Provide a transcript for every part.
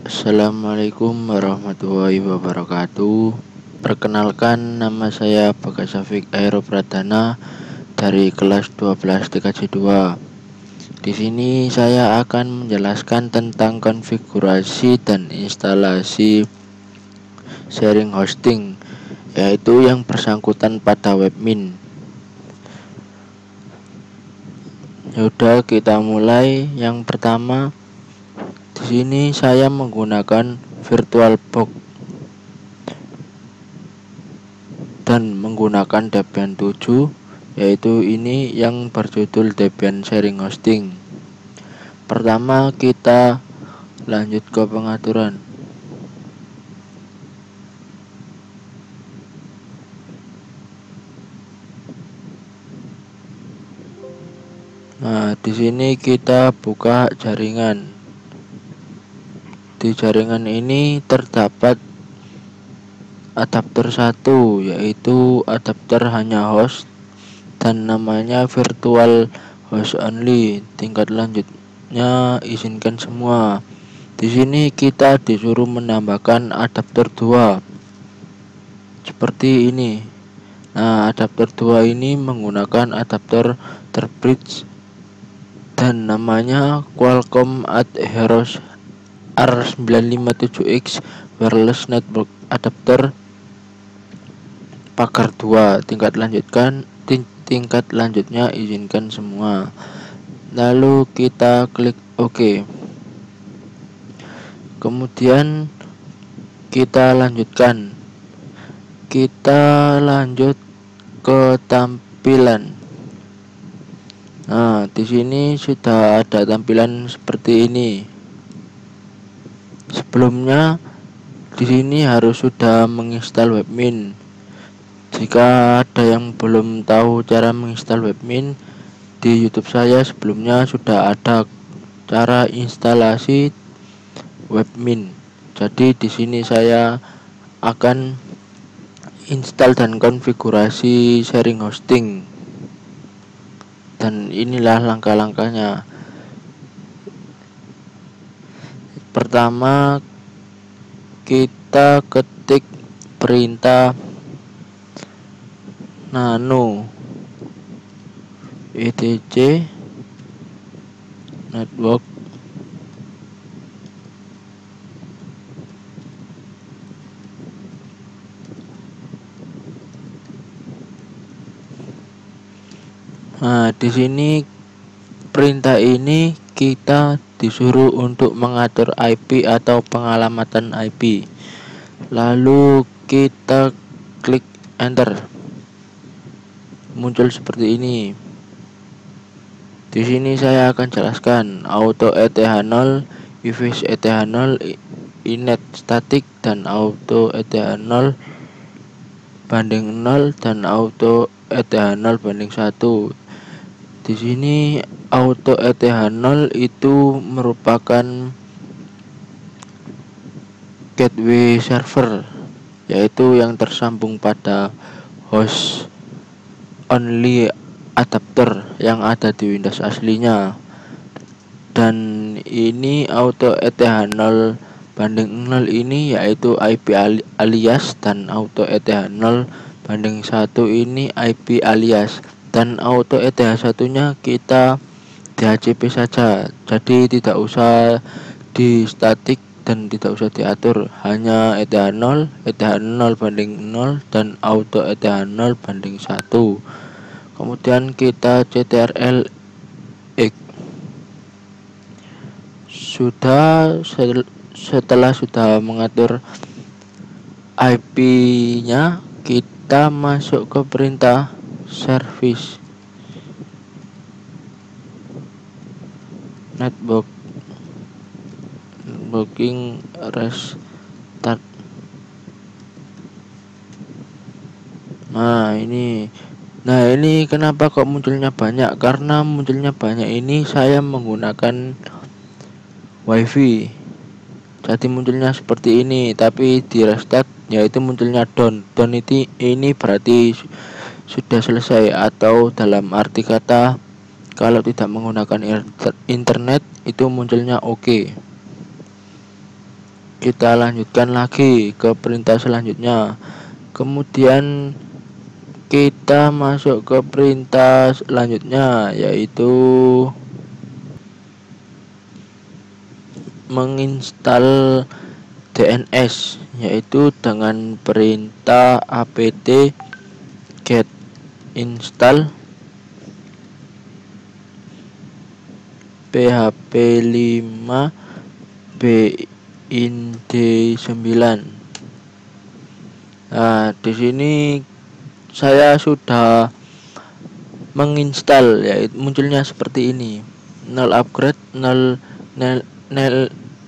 Assalamualaikum warahmatullahi wabarakatuh. Perkenalkan, nama saya Bagas Syafiq Aero Pradana dari kelas 12 TKJ2. Di sini saya akan menjelaskan tentang konfigurasi dan instalasi sharing hosting, yaitu yang bersangkutan pada webmin. Yaudah, kita mulai. Yang pertama, di sini saya menggunakan VirtualBox dan menggunakan Debian 7, yaitu ini yang berjudul Debian Sharing Hosting. Pertama, kita lanjut ke pengaturan. Nah, di sini kita buka jaringan. Di jaringan ini terdapat adapter 1, yaitu adapter hanya host dan namanya virtual host only. Tingkat lanjutnya izinkan semua. Di sini kita disuruh menambahkan adapter 2 seperti ini. Nah, adapter 2 ini menggunakan adapter terbridge dan namanya Qualcomm Atheros R957X wireless network adapter pagar 2. Tingkat lanjutnya izinkan semua. Lalu kita klik OK. Kemudian kita lanjutkan. Kita lanjut ke tampilan. Nah, di sini sudah ada tampilan seperti ini. Sebelumnya di sini harus sudah menginstal webmin. Jika ada yang belum tahu cara menginstal webmin, di YouTube saya sebelumnya sudah ada cara instalasi webmin. Jadi di sini saya akan install dan konfigurasi sharing hosting. Dan inilah langkah-langkahnya. Pertama, kita ketik perintah nano etc network Nah, di sini perintah ini kita disuruh untuk mengatur IP atau pengalamatan IP. Lalu kita klik enter. Muncul seperti ini. Di sini saya akan jelaskan auto ETH0, IFIS ETH0, inet static dan auto ETH0 banding 0 dan auto ETH0 banding 1. Di sini auto ETH0 itu merupakan gateway server, yaitu yang tersambung pada host only adapter yang ada di Windows aslinya. Dan ini auto ETH0 banding 0 ini yaitu IP alias, dan auto ETH0 banding 1 ini IP alias. Dan auto ETH1 nya kita DHCP saja, jadi tidak usah di static dan tidak usah diatur, hanya ETH0 banding 0 dan auto ETH0 banding 1. Kemudian kita CTRL X. Setelah sudah mengatur IP nya, kita masuk ke perintah service networking restart. Nah ini kenapa kok munculnya banyak? Karena munculnya banyak ini saya menggunakan wifi, jadi munculnya seperti ini. Tapi di restart yaitu munculnya down ini berarti sudah selesai, atau dalam arti kata kalau tidak menggunakan internet itu munculnya oke. Kita lanjutkan lagi ke perintah selanjutnya. Kemudian kita masuk ke perintah selanjutnya, yaitu menginstal DNS, yaitu dengan perintah apt get install php5 bind9. Nah, di sini saya sudah menginstal, yaitu munculnya seperti ini: null upgrade,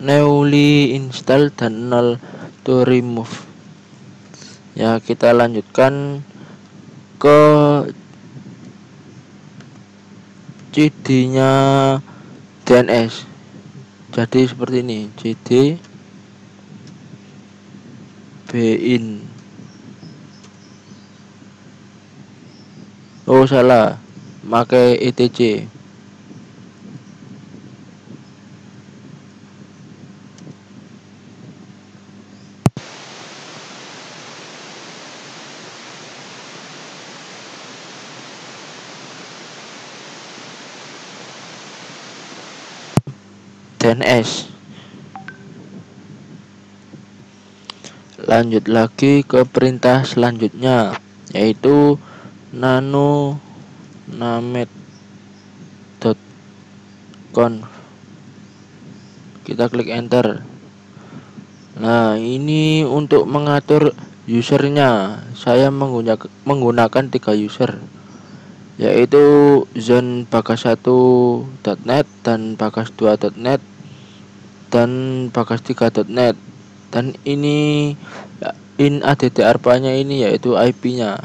newly install, dan null to remove. Ya, kita lanjutkan ke cd-nya DNS. Jadi seperti ini, cd bin. Oh, salah, pakai etc. DNS. Lanjut lagi ke perintah selanjutnya, yaitu nano named.conf. Kita klik enter. Nah, ini untuk mengatur usernya. Saya menggunakan 3 user, yaitu zonbagas1.net dan bagas2.net dan bagas3.net. Dan ini addr-nya ini yaitu IP-nya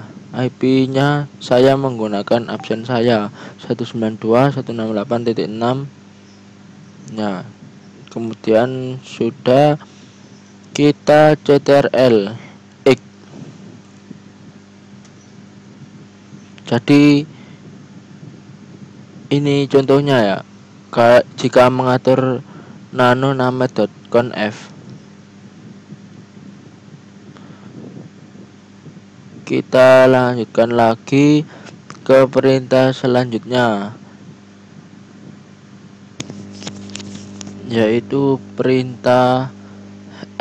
saya menggunakan absen saya 192.168.6. Nah, kemudian sudah kita ctrl X. Jadi ini contohnya ya, jika mengatur nano named.conf. Kita lanjutkan lagi ke perintah selanjutnya, yaitu perintah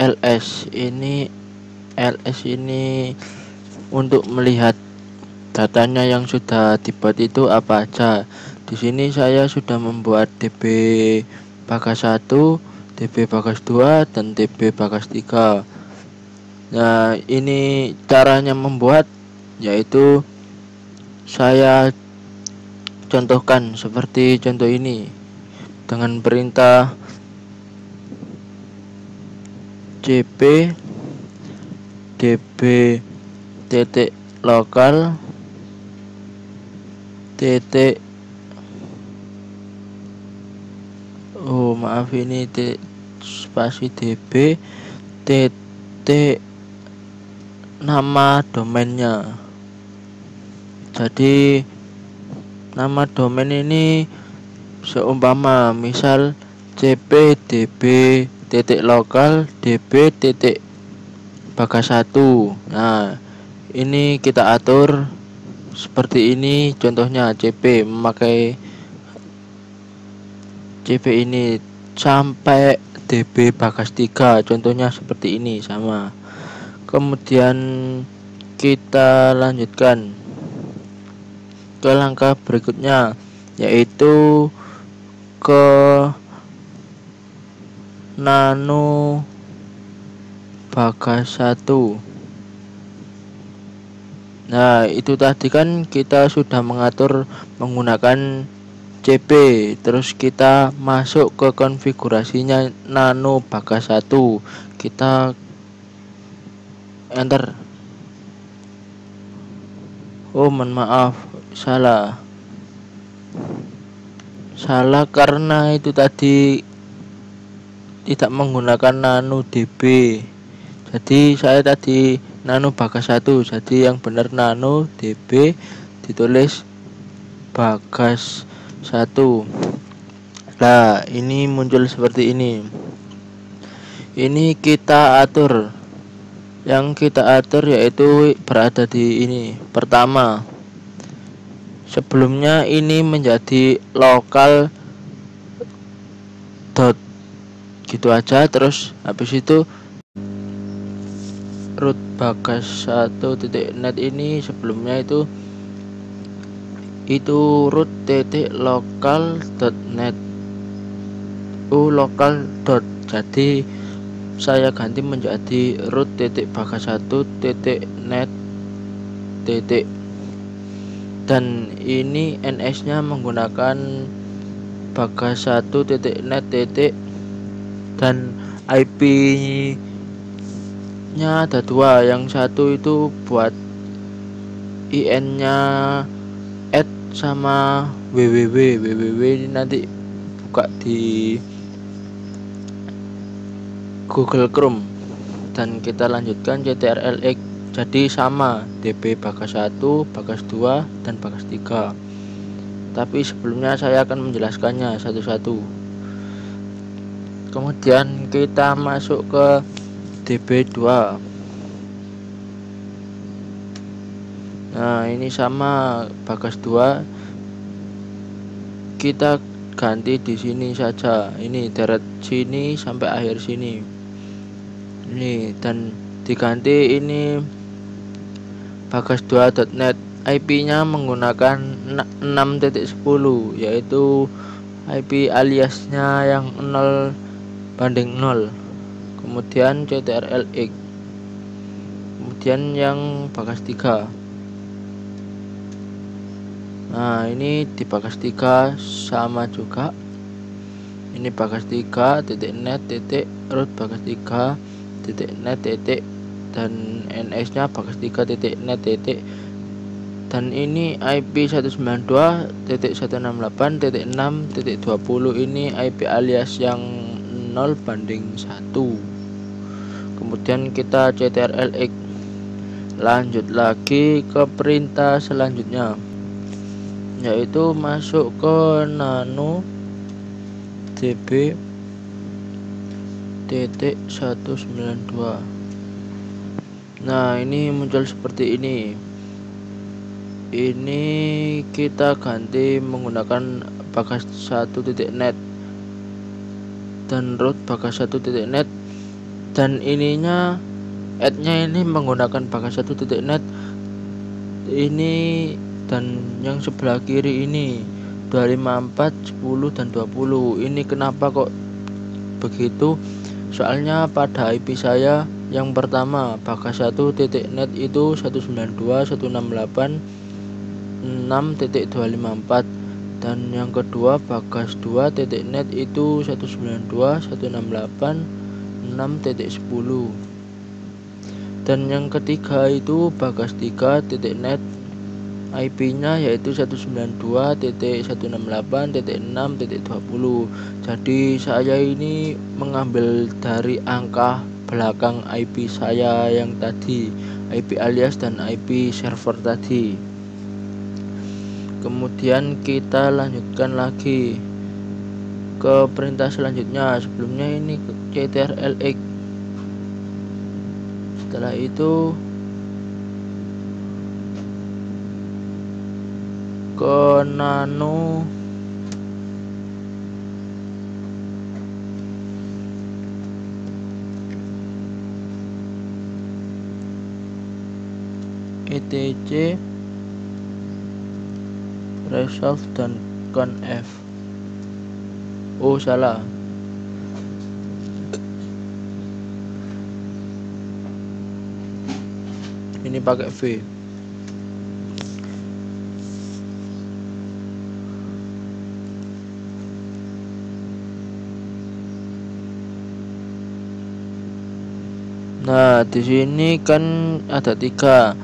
ls. ls ini untuk melihat datanya yang sudah dibuat itu apa aja. Di sini saya sudah membuat db bagas1, db bagas2, dan db bagas3. Nah, ini caranya membuat, yaitu saya contohkan seperti contoh ini dengan perintah cp db titik lokal titik ini spasi db titik nama domainnya. Jadi nama domain ini seumpama misal cp db titik lokal db titik bagas1. Nah, ini kita atur seperti ini. Contohnya cp memakai cp ini sampai db bagas3, contohnya seperti ini sama. Kemudian kita lanjutkan ke langkah berikutnya, yaitu ke nano bagas1. Nah, itu tadi kan kita sudah mengatur menggunakan cp, terus kita masuk ke konfigurasinya nano bagas1. Kita enter. Oh, mohon maaf, salah karena itu tadi tidak menggunakan nano db. Jadi saya tadi nano bagas1, jadi yang benar nano db ditulis bagas1. Nah, ini muncul seperti ini. Ini kita atur. Yang kita atur yaitu berada di ini. Pertama, sebelumnya ini menjadi lokal dot gitu aja, terus habis itu root bagas 1.net ini sebelumnya itu root titik lokal dot net lokal dot, jadi saya ganti menjadi root titik bagas 1.net titik, dan ini ns nya menggunakan bagas 1.net titik, dan IP nya ada dua. Yang satu itu buat IN nya add sama www ini nanti buka di Google Chrome. Dan kita lanjutkan ctrlx, jadi sama db bagas 1, bagas 2, dan bagas 3, tapi sebelumnya saya akan menjelaskannya satu-satu. Kemudian kita masuk ke db2. Nah, ini sama bagas 2, kita ganti di sini saja, ini deret sini sampai akhir sini ini, dan diganti ini bagas2.net. IP nya menggunakan 6.10, yaitu IP aliasnya yang 0:0. Kemudian ctrlx, kemudian yang bagas 3. Nah, ini di bagas 3 sama juga, ini bagas 3.net titik root bagas 3 titik net titik, dan ns nya bagas 3.net titik, dan ini IP 192.168.6.20, ini IP alias yang 0:1. Kemudian kita ctrlx, lanjut lagi ke perintah selanjutnya, yaitu masuk ke nano db titik 192. Nah, ini muncul seperti ini. Ini kita ganti menggunakan bagas 1.net dan root bagas 1.net, dan ininya add-nya ini menggunakan bagas 1.net ini, dan yang sebelah kiri ini 254, 10, dan 20. Ini kenapa kok begitu? Soalnya pada IP saya yang pertama bagas 1.net itu 192.168.6.254, dan yang kedua bagas 2.net itu 192.168.6.10, dan yang ketiga itu bagas 3.net, IP nya yaitu 192.168.6.20. jadi saya ini mengambil dari angka belakang IP saya yang tadi, IP alias dan IP server tadi. Kemudian kita lanjutkan lagi ke perintah selanjutnya. Sebelumnya ini ctrlx, setelah itu ke nano etc resolve dan conf. Oh, salah, ini pakai V. Nah, di sini kan ada 3,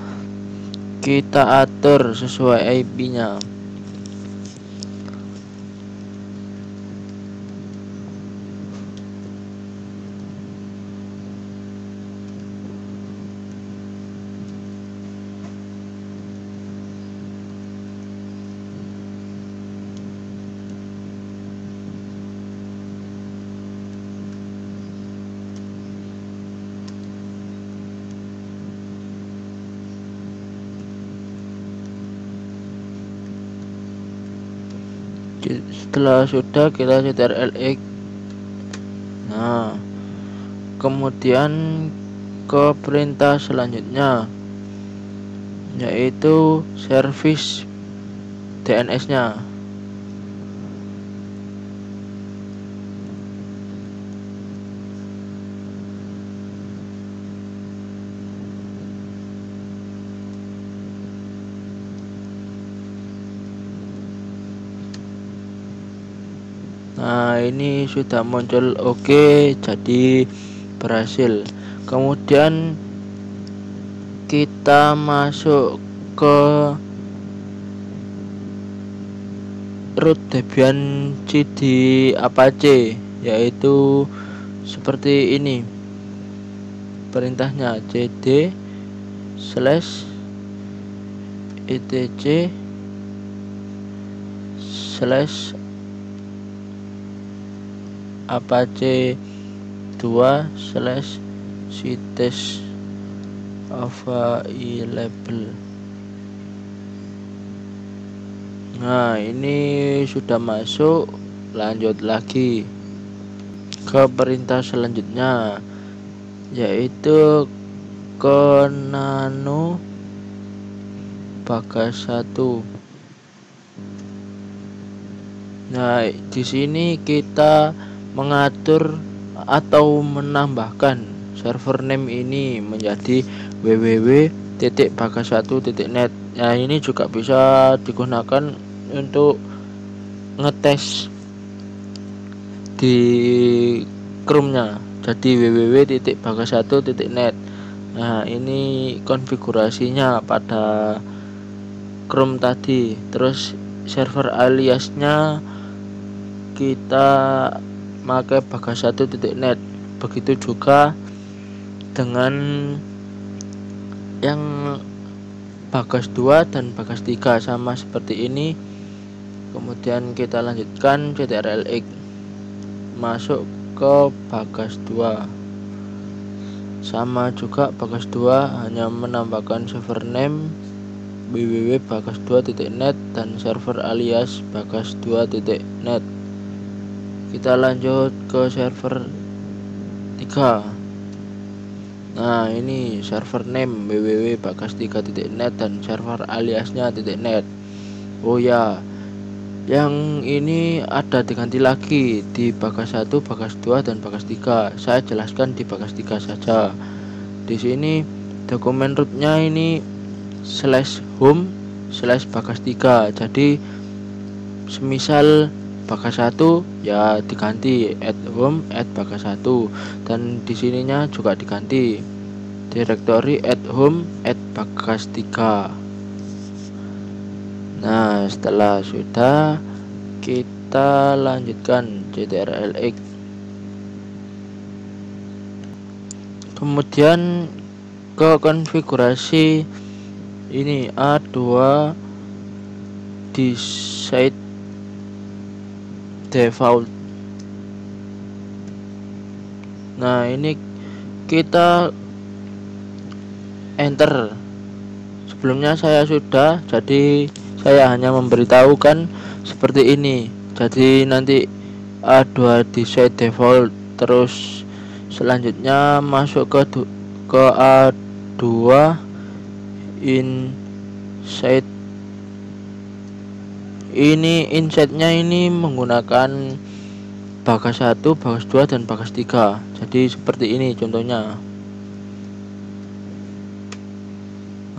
kita atur sesuai IP nya. Setelah sudah, kita ctrl-x. Nah, kemudian ke perintah selanjutnya, yaitu service DNS-nya. Nah, ini sudah muncul oke, jadi berhasil. Kemudian kita masuk ke root Debian CD Apache, yaitu seperti ini perintahnya: cd /etc /apache 2 /cites available. Nah, ini sudah masuk. Lanjut lagi ke perintah selanjutnya, yaitu ke nano bagas 1. Nah, di sini kita mengatur atau menambahkan server name ini menjadi www.bagas1.net. Nah, ini juga bisa digunakan untuk ngetes di Chrome-nya, jadi www.bagas1.net. Nah, ini konfigurasinya pada Chrome tadi. Terus server aliasnya kita pakai bagas1.net. Begitu juga dengan yang bagas 2 dan bagas 3, sama seperti ini. Kemudian kita lanjutkan ctrl-x, masuk ke bagas 2. Sama juga bagas 2, hanya menambahkan server name www.bagas2.net dan server alias bagas2.net. Kita lanjut ke server 3. Nah, ini server name www.bagas3.net dan server aliasnya .net. Oh ya, yang ini ada diganti lagi di bagas 1, bagas 2 dan bagas 3. Saya jelaskan di bagas 3 saja. Di sini dokumen rootnya ini /home/bagas3. Jadi semisal bagas 1 ya diganti @home@bagas1, dan di sininya juga diganti directory @home@bagas3. Nah, setelah sudah, kita lanjutkan ctrl-x. Kemudian ke konfigurasi ini A2 di site default. Nah, ini kita enter. Sebelumnya saya sudah, jadi saya hanya memberitahukan seperti ini. Jadi nanti A2 di site default, terus selanjutnya masuk ke A2 inside. Ini insightnya ini menggunakan bagas 1, bagas 2 dan bagas 3. Jadi seperti ini contohnya.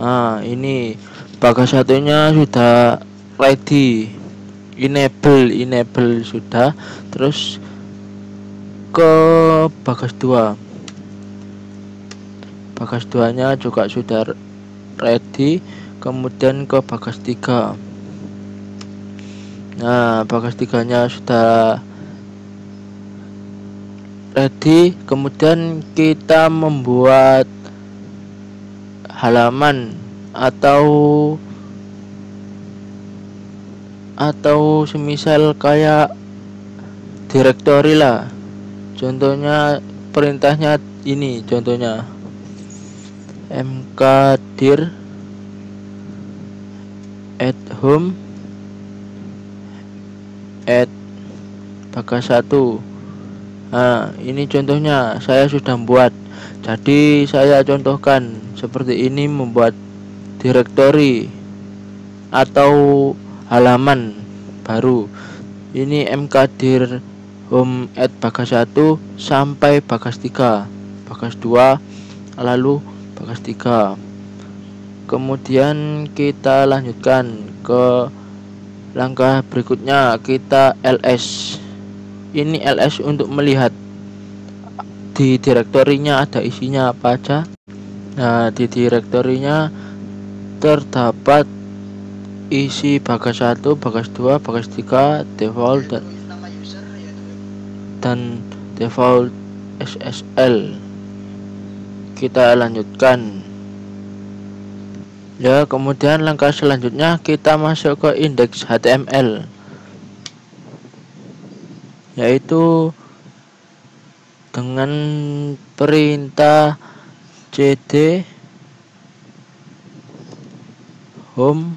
Nah, ini bagas satunya sudah ready, enable sudah. Terus ke bagas 2. Bagas 2 nya juga sudah ready. Kemudian ke bagas 3. Nah, bagas 3 nya sudah ready. Kemudian kita membuat halaman atau semisal kayak directory lah. Contohnya perintahnya ini, contohnya mkdir @home add bagas 1. Nah, ini contohnya saya sudah membuat. Jadi saya contohkan seperti ini, membuat directory atau halaman baru. Ini mkdir home at bagas 1 sampai bagas 3, bagas 2, lalu bagas 3. Kemudian kita lanjutkan ke langkah berikutnya, kita ls. Ini ls untuk melihat di direktorinya ada isinya apa aja. Nah, di direktorinya terdapat isi bagas 1, bagas 2, bagas 3, default dan default SSL. Kita lanjutkan. Ya, kemudian langkah selanjutnya kita masuk ke indeks HTML, yaitu dengan perintah cd home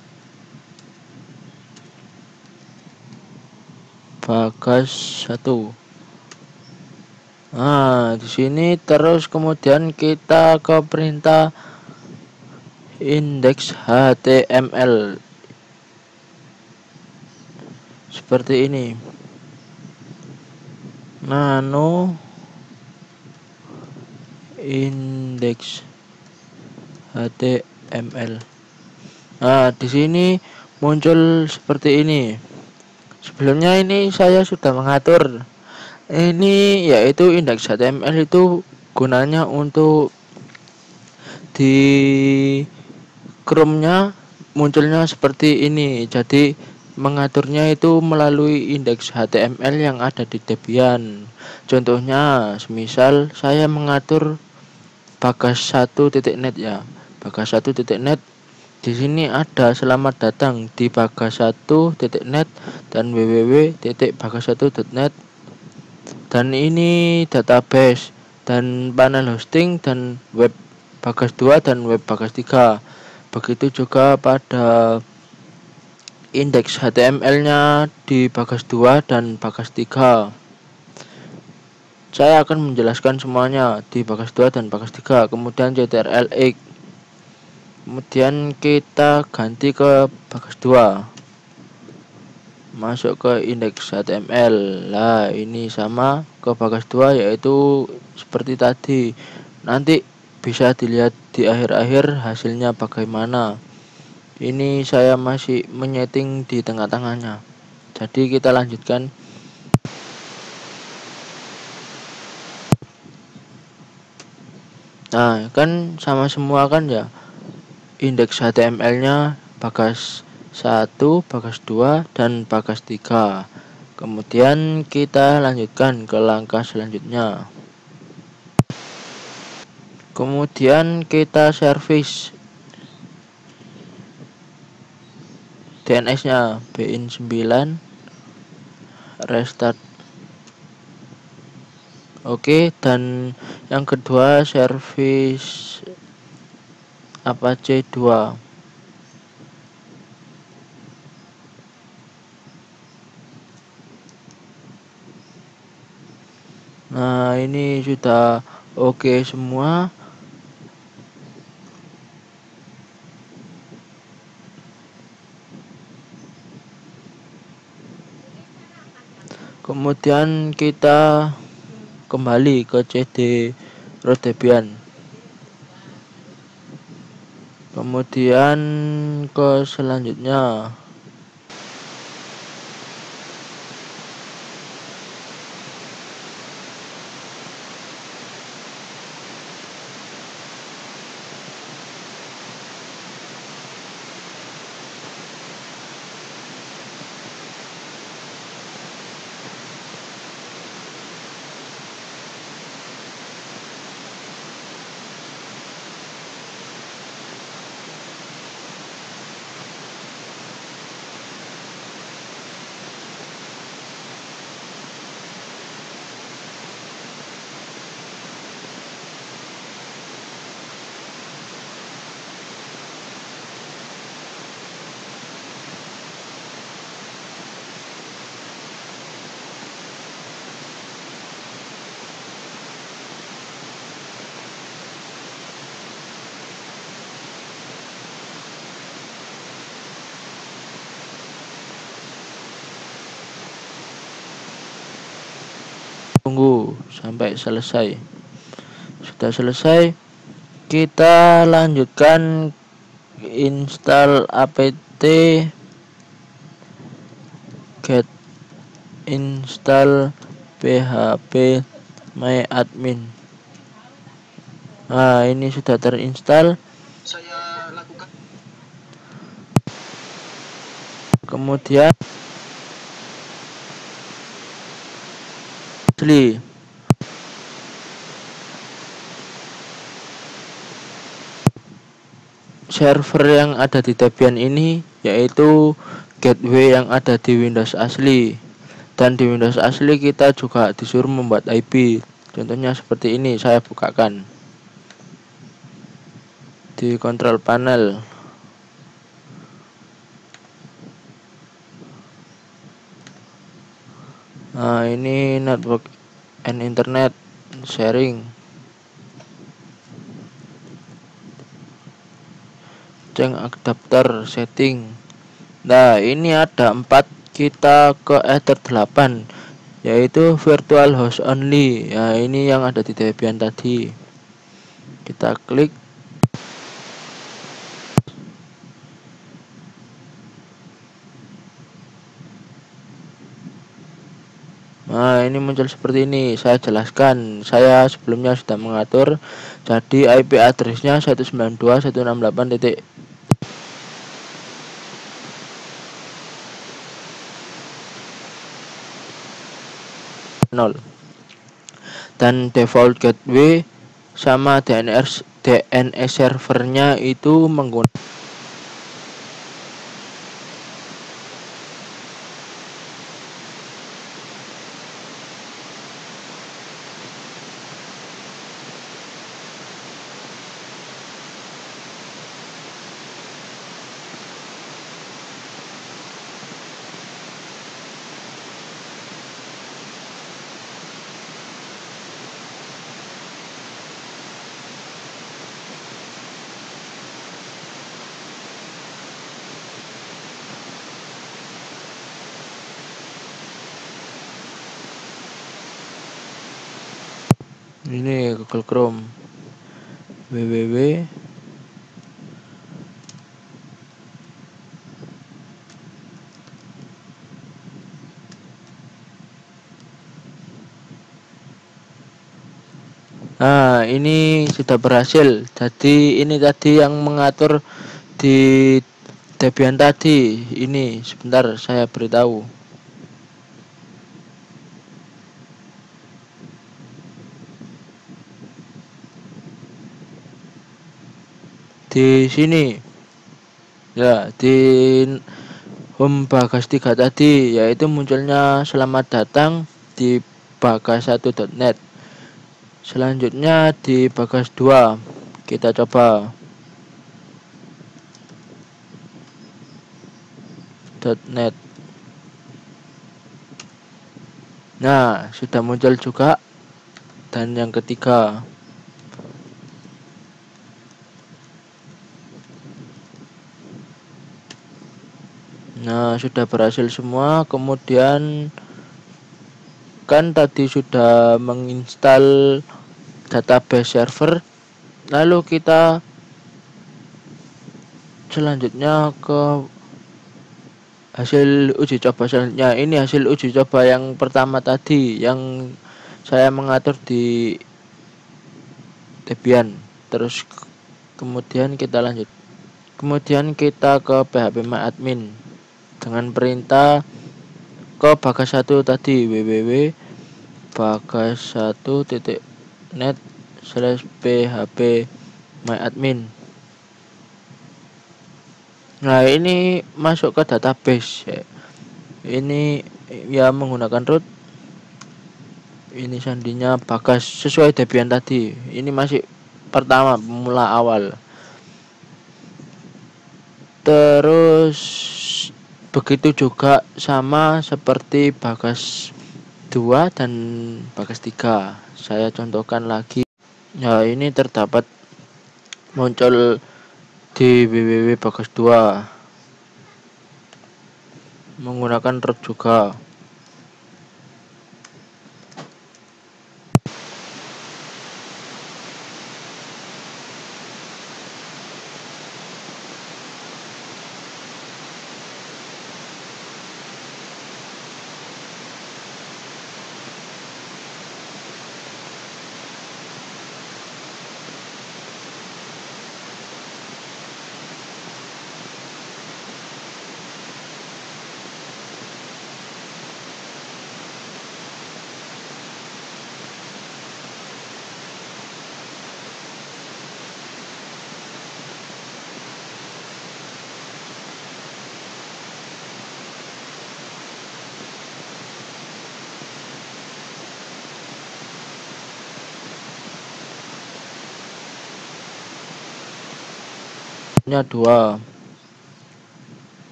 bagas 1. Nah, di sini terus kemudian kita ke perintah indeks HTML seperti ini. Nano indeks HTML. Nah, di sini muncul seperti ini. Sebelumnya ini saya sudah mengatur. Ini yaitu indeks HTML itu gunanya untuk di Chrome-nya munculnya seperti ini. Jadi mengaturnya itu melalui indeks HTML yang ada di Debian. Contohnya, semisal saya mengatur bagas1.net ya. Bagas1.net. Di sini ada selamat datang di bagas1.net dan www.bagas1.net. Dan ini database dan panel hosting dan web bagas 2 dan web bagas 3. Begitu juga pada indeks HTML-nya di bagas 2 dan bagas 3. Saya akan menjelaskan semuanya di bagas 2 dan bagas 3. Kemudian ctrl-x. Kemudian kita ganti ke bagas 2. Masuk ke indeks HTML. Nah, ini sama ke bagas 2, yaitu seperti tadi. Nanti bisa dilihat di akhir-akhir hasilnya bagaimana. Ini saya masih menyeting di tengah-tengahnya. Jadi kita lanjutkan. Nah, kan sama semua kan ya. Indeks HTML-nya bagas 1, bagas 2, dan bagas 3. Kemudian kita lanjutkan ke langkah selanjutnya. Kemudian kita service DNS-nya bin9 restart. Oke, dan yang kedua service Apache 2. Nah, ini sudah oke semua. Kemudian kita kembali ke CD root Debian. Kemudian ke selanjutnya. sampai selesai. Sudah selesai, kita lanjutkan install apt get install php myadmin. Nah, ini sudah terinstall. Saya lakukan. Kemudian asli server yang ada di Debian ini yaitu gateway yang ada di Windows asli, dan di Windows asli kita juga disuruh membuat IP. Contohnya seperti ini, saya bukakan di control panel. Nah, ini network and internet sharing. Ceng adapter setting. Nah, ini ada 4, kita ke ether 8 yaitu virtual host only. Ya, ini yang ada di Debian tadi. Kita klik. Nah, ini muncul seperti ini. Saya jelaskan, saya sebelumnya sudah mengatur. Jadi IP addressnya 192.168.0. Dan default gateway sama DNS servernya itu menggunakan ini Google Chrome www. Nah, ini sudah berhasil. Jadi ini tadi yang mengatur di Debian tadi. Ini sebentar saya beritahu. Di sini ya, di home bagas 3 tadi, yaitu munculnya selamat datang di bagas1.net. Selanjutnya di bagas 2 kita coba .net. Nah, sudah muncul juga. Dan yang ketiga, nah, sudah berhasil semua. Kemudian kan tadi sudah menginstal database server, lalu kita selanjutnya ke hasil uji coba selanjutnya. Ini hasil uji coba yang pertama tadi yang saya mengatur di Debian. Terus kemudian kita lanjut. Kemudian kita ke phpMyAdmin dengan perintah ke bagas 1 tadi, www.bagas1.net/phpMyAdmin. Nah, ini masuk ke database. Ini ya menggunakan root. Ini sandinya bagas sesuai Debian tadi. Ini masih pertama, pemula awal. Terus begitu juga sama seperti bagas 2 dan bagas 3. Saya contohkan lagi. Nah, ini terdapat muncul di www bagas 2 menggunakan root juga. 2.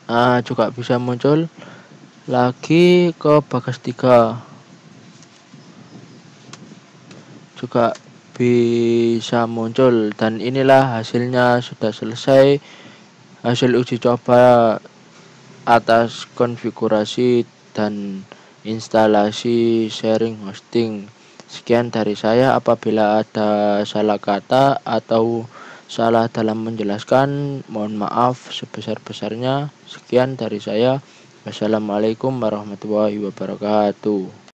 Nah, juga bisa muncul lagi ke bagas 3. Juga bisa muncul, dan inilah hasilnya sudah selesai. Hasil uji coba atas konfigurasi dan instalasi sharing hosting. Sekian dari saya. Apabila ada salah kata atau salah dalam menjelaskan, mohon maaf sebesar-besarnya. Sekian dari saya. Wassalamualaikum warahmatullahi wabarakatuh.